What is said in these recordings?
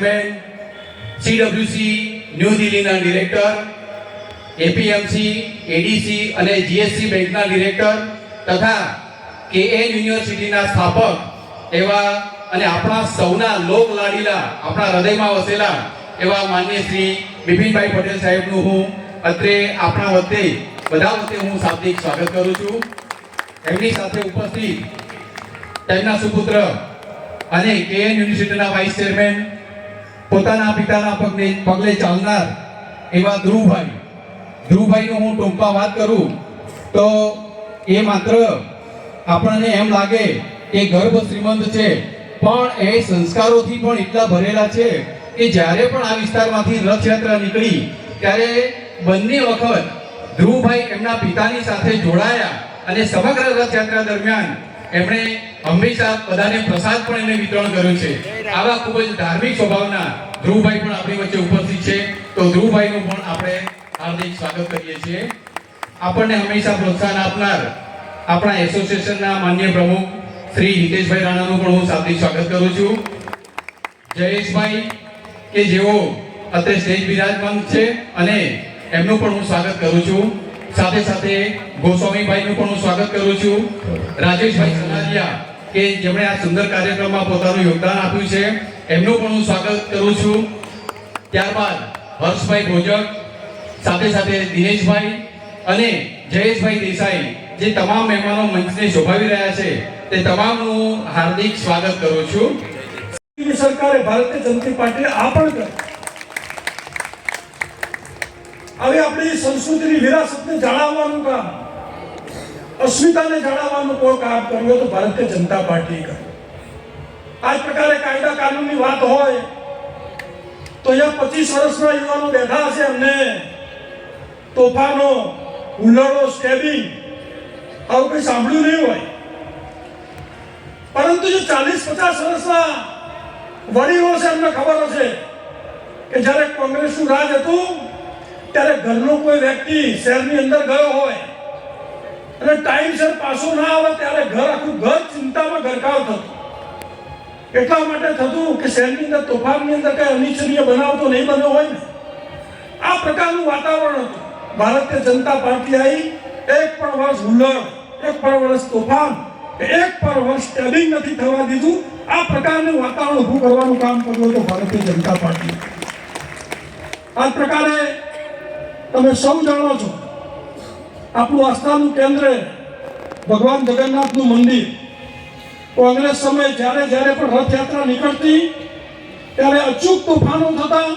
Chairman, CWC new દિલ્હીના director, APMC, ADC અને GSC બેંકના ડિરેક્ટર તથા KN યુનિવર્સિટીના સ્થાપક એવા અને આપણા સૌના લોક લાડીલા, આપણા હૃદયમાં વસેલા એવા માનનીય શ્રી બિપિનભાઈ પટેલ સાહેબનું હું અત્રે આપણા વચ્ચે બધા વચ્ચે હું શાબ્દિક સ્વાગત કરું છું. એમની સાથે ઉપસ્થિત તેમના સુપુત્ર અને KN યુનિવર્સિટીના વાઇસ ચેરમેન, પોતાના પિતાના પગલે ચાલનાર એવા ધ્રુવભાઈનું હું ટૂંકમાં વાત કરું તો એ માત્ર આપણને એમ લાગે કે ગર્ભ શ્રીમંત છે, પણ એ સંસ્કારોથી પણ એટલા ભરેલા છે કે જ્યારે પણ આ વિસ્તારમાંથી રથયાત્રા નીકળી ત્યારે બંને વખત ધ્રુવભાઈ એમના પિતાની સાથે જોડાયા અને સમગ્ર રથયાત્રા દરમિયાન એમણે હંમેશા બધાને પ્રસાદ પણ એને વિતરણ કર્યું છે. આવા ખૂબ જ ધાર્મિક સ્વભાવના ધ્રુવભાઈ પણ આપણી વચ્ચે ઉપસ્થિત છે, તો ધ્રુવભાઈનું પણ આપણે હાર્દિક સ્વાગત કરીએ છીએ. આપણને હંમેશા પ્રોત્સાહન આપનાર આપણા એસોસિએશનના માનનીય પ્રમુખ શ્રી હિતેશભાઈ રાણાનું પણ હું શાબ્દિક સ્વાગત કરું છું. જયેશભાઈ કે જેઓ અત્યારે સ્ટેજ બિરાજમાન છે અને એમનું પણ હું સ્વાગત કરું છું. સાથે સાથે ગોસ્વામીભાઈનું પણ હું સ્વાગત કરું છું. રાજેશભાઈ સનારિયા કે જેમણે આ સુંદર કાર્યક્રમમાં પોતાનું યોગદાન આપ્યું છે, એમનું પણ હું સ્વાગત કરું છું. ત્યારબાદ હર્ષભાઈ ભોજક, સાથે સાથે દિનેશભાઈ અને જયેશભાઈ દેસાઈ, જે તમામ મહેમાનો મંચને શોભાવી રહ્યા છે, તે તમામનું હાર્દિક સ્વાગત કરું છું. સરકારે ભારતીય જનતા પાર્ટીએ આ પણ કર્યું. હવે આપણી સંસ્કૃતિની વિરાસતને જાળવવાનું કામ, અસ્મિતાને જાળવવાનું કોઈ કામ કર્યું તો ભારતીય જનતા પાર્ટીએ કર્યું. આ જ પ્રકારે કાયદા કાનૂનની વાત હોય તો અહીંયા 25 વર્ષના યુવાનો બેઠા છે, એમને તોફાનો, હુલ્લડો, સ્ટેબિંગ આવું કંઈ સાંભળ્યું નહીં હોય. પરંતુ જે 40-50 વર્ષના વડીલો છે એમને ખબર હશે કે જ્યારે કોંગ્રેસનું રાજ હતું ત્યારે ઘરનો કોઈ વ્યક્તિ શહેરની અંદર ગયો હોય અને ટાઈમસર પાછો ના આવે ત્યારે આખું ઘર ચિંતામાં ગરકાવ થતું. એટલા માટે થતું કે શહેરની અંદર તોફાનની અંદર કઈ અનિચ્છનીય બનાવ તો નહીં બન્યો હોય ને, આ પ્રકારનું વાતાવરણ હતું. ભારતીય જનતા પાર્ટી આવી, એક પણ વર્ષ હુલ્લડ, એક પણ વર્ષ તોફાન, એક પણ વર્ષ સ્ટેબિંગ નથી થવા દીધું. આ પ્રકારનું વાતાવરણ ઊભું કરવાનું કામ કર્યું હતું ભારતીય જનતા પાર્ટી. આ પ્રકારે તમે સૌ જાણો છો, આપણું આસ્થાનું કેન્દ્ર ભગવાન જગન્નાથનું મંદિર. કોંગ્રેસ સમયે જ્યારે પણ રથયાત્રા નીકળતી ત્યારે અચૂક તોફાનો થતા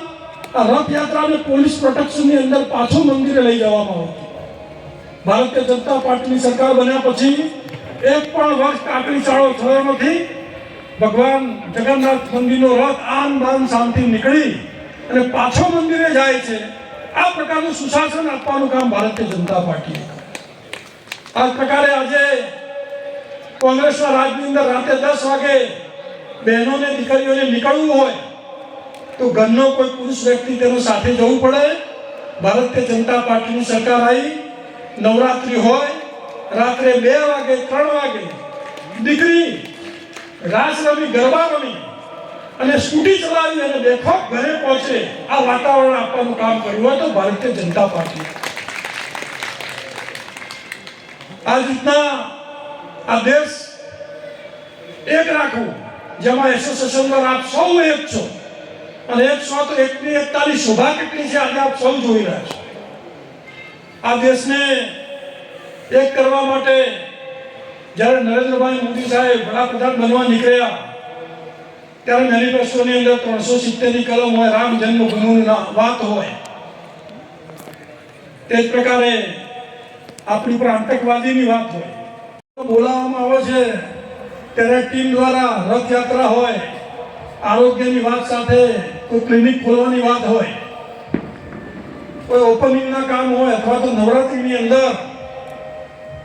આ રથયાત્રાને પોલીસ પ્રોટેક્શનની અંદર પાછું મંદિરે લઈ જવામાં આવતું. ભારતીય જનતા પાર્ટીની સરકાર બન્યા પછી એક પણ વર્ષ કાકડી ચાળો થયો નથી. ભગવાન જગન્નાથ મંદિરનો રથ આન બાન શાંતિ નીકળી અને પાછો મંદિરે જાય છે. આ પ્રકારનું સુશાસન આપવાનું કામ ભારતીય જનતા પાર્ટીએ કર્યું. આ પ્રકારે આજે કોંગ્રેસના રાજની અંદર રાતે 10 વાગે બહેનોને, દીકરીઓને નીકળવું હોય તો ઘરનો કોઈ પુરુષ વ્યક્તિ તેનો સાથે જવું પડે. ભારતીય જનતા પાર્ટીની સરકાર આવી, નવરાત્રી હોય, રાત્રે 2 વાગે 3 વાગે દીકરી રાસ રમી, ગરબા રમી અને સ્કૂટી ચલાવી અને બેફાક ઘરે પહોંચે, આ વાતાવરણ આપવાનું કામ કર્યું હોય તો ભારતીય જનતા પાર્ટી. આ રીતના આ દેશ એક રાખવું, જેમાં એસોસિએશનમાં આપ સૌ એક છો અને એક છો તો એકની એકતાની શોભા કેટલી છે આજે આપ સૌ જોઈ રહ્યા છો. આ દેશને એક કરવા માટે જ્યારે નરેન્દ્રભાઈ મોદી સાહેબ વડાપ્રધાન બનવા નીકળ્યા ત્યારે મેનિફેસ્ટોની અંદર 370ની કલમ હોય, રામ જન્મભૂમિની વાત હોય. તે જ પ્રકારે આપણી પર આતંકવાદીની વાત હોય. બોલાવવામાં આવે છે ત્યારે ટીમ દ્વારા રથયાત્રા હોય, આરોગ્યની વાત સાથે કોઈ ક્લિનિક ખોલવાની વાત હોય, કોઈ ઓપનિંગના કામ હોય અથવા તો નવરાત્રિની અંદર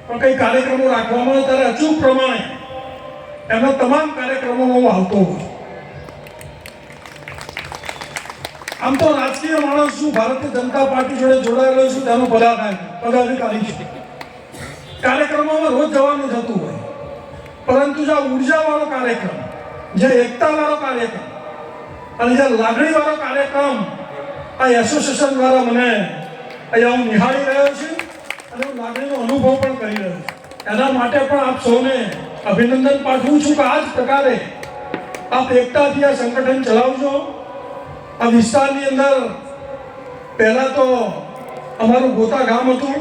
પણ કઈ કાર્યક્રમો રાખવામાં આવે ત્યારે અચૂક પ્રમાણે એમના તમામ કાર્યક્રમોમાં હું આવતો હોઉં. આમ તો રાજકીય માણસ છું, ભારતીય જનતા પાર્ટી જોડે જોડાયેલો છું, તેનો પદાધિકારી છું. કાર્યક્રમોમાં રોજ જવાનું થતું હોય, પરંતુ જો ઉર્જા વાળો કાર્યક્રમ, જે એકતા વાળો કાર્યક્રમ, અને જે લાગણીવાળો કાર્યક્રમ આ એસોસિએશન દ્વારા મને અહીંયા હું નિહાળી રહ્યો છું અને હું લાગણીનો અનુભવ પણ કરી રહ્યો છું. એના માટે પણ આપ સૌને અભિનંદન પાઠવું છું કે આ જ પ્રકારે આપ એકતાથી આ સંગઠન ચલાવજો. આ વિસ્તારની અંદર પહેલાં તો અમારું ગોતા ગામ હતું.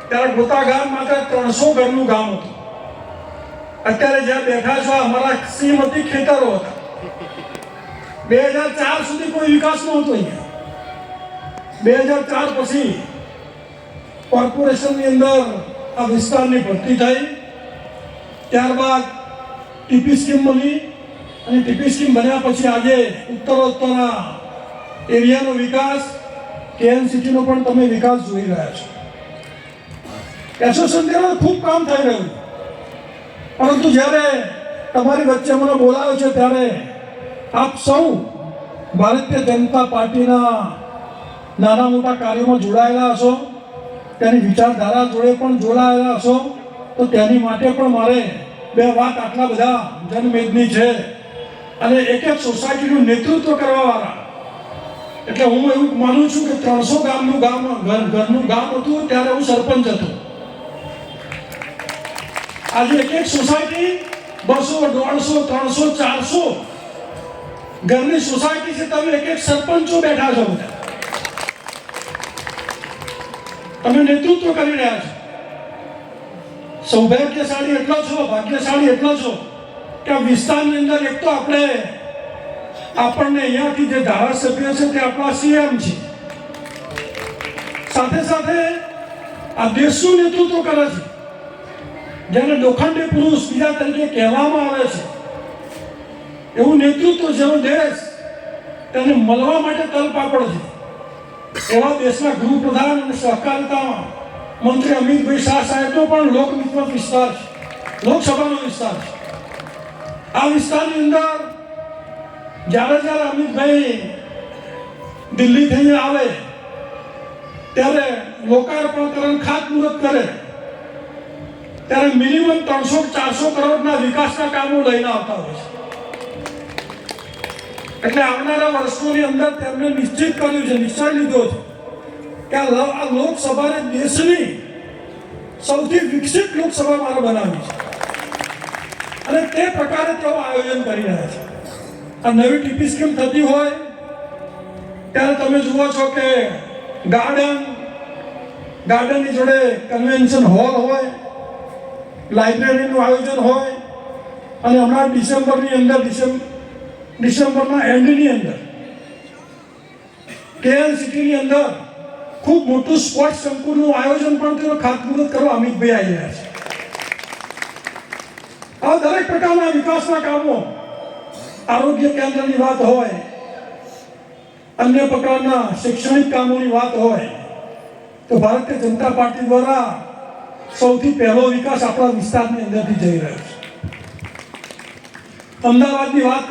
ત્યારે ગોતા ગામ માત્ર 300 ઘરનું ગામ હતું. અત્યારે જ્યાં બેઠા છો અમારા શ્રીમતી ખેતરો હતા. 2004 સુધી કોઈ વિકાસ નહોતો અહીંયા. 2004 પછી કોર્પોરેશનની અંદર આ વિસ્તારની ભરતી થઈ. ત્યારબાદ ટીપી સ્કીમ બની અને ટીપી સ્કીમ બન્યા પછી આજે ઉત્તરોત્તર એરિયાનો વિકાસ કેએન સિટીનો પણ તમે વિકાસ જોઈ રહ્યા છો. એસોસિએશનમાં ખૂબ કામ થઈ રહ્યું, પરંતુ જ્યારે તમારી વચ્ચે મને બોલાવ્યો છે ત્યારે આપ સૌ ભારતીય જનતા પાર્ટીના નાના મોટા કાર્યોમાં જોડાયેલા હશો, તેની વિચારધારા જોડે પણ જોડાયેલા હશો. તો તેની માટે પણ મારે બે વાત આટલા બધા જનમેદની છે અને એક એક સોસાયટીનું નેતૃત્વ કરવાવાળા, એટલે હું એવું માનું છું કે 300 ગામનું ઘરનું ગામ હતું ત્યારે હું સરપંચ હતો. આજે એક એક સોસાયટી 200, 150, 300, 400 ઘરની સોસાયટી છે. તમે એક એક સરપંચો બેઠા છો, બધા તમે નેતૃત્વ કરી રહ્યા છો. સૌભાગ્યશાળી એટલો છો, ભાગ્યશાળી એટલો છો કે આ વિસ્તારની અંદર એક તો આપણને અહીંયાથી જે ધારાસભ્ય છે તે આપણા સીએમ છે, સાથે સાથે આ દેશનું નેતૃત્વ કરે છે, જેને લોખંડી પુરુષ બીજા તરીકે કહેવામાં આવે છે. એવું નેતૃત્વ જેવો દેશ તેને મળવા માટે તલપાપડ છે. એવા દેશના ગૃહપ્રધાન અને સહકારિતા મંત્રી અમિતભાઈ શાહ સાહેબનો પણ લોકમિત્ર વિસ્તાર છે, લોકસભાનો વિસ્તાર છે. આ વિસ્તારની અંદર જ્યારે અમિતભાઈ દિલ્હી થઈને આવે ત્યારે લોકાર્પણ કરે, ખાતમુહૂર્ત કરે, ત્યારે મિનિમમ 300-400 કરોડના વિકાસના કામો લઈને આવતા હોય છે. એટલે આવનારા વર્ષોની અંદર તેમને નિશ્ચિત કર્યું છે, નિશ્ચય લીધો છે કે આ લોકસભાને દેશની સૌથી વિકસિત લોકસભા મારે બનાવવી છે અને તે પ્રકારે તેઓ આયોજન કરી રહ્યા છે. આ નવી ટીપી સ્કીમ થતી હોય ત્યારે તમે જુઓ છો કે ગાર્ડનની જોડે કન્વેન્શન હોલ હોય, લાઇબ્રેરીનું આયોજન હોય અને હમણાં ડિસેમ્બરના એન્ડની અંદર કેએન સિટીની અંદર ખૂબ મોટું સ્પોર્ટ્સ સંકુલનું આયોજન પણ તેનો ખાતમુહૂર્ત કરવા અમિતભાઈ આવી રહ્યા છે. આ દરેક પ્રકારના વિકાસના કામો, આરોગ્ય કેન્દ્રની વાત હોય, અન્ય પ્રકારના શૈક્ષણિક કામોની વાત હોય, તો ભારતીય જનતા પાર્ટી દ્વારા સૌથી પહેલો વિકાસ આપણા વિસ્તારની અંદરથી જઈ રહ્યો છે. અમદાવાદની વાત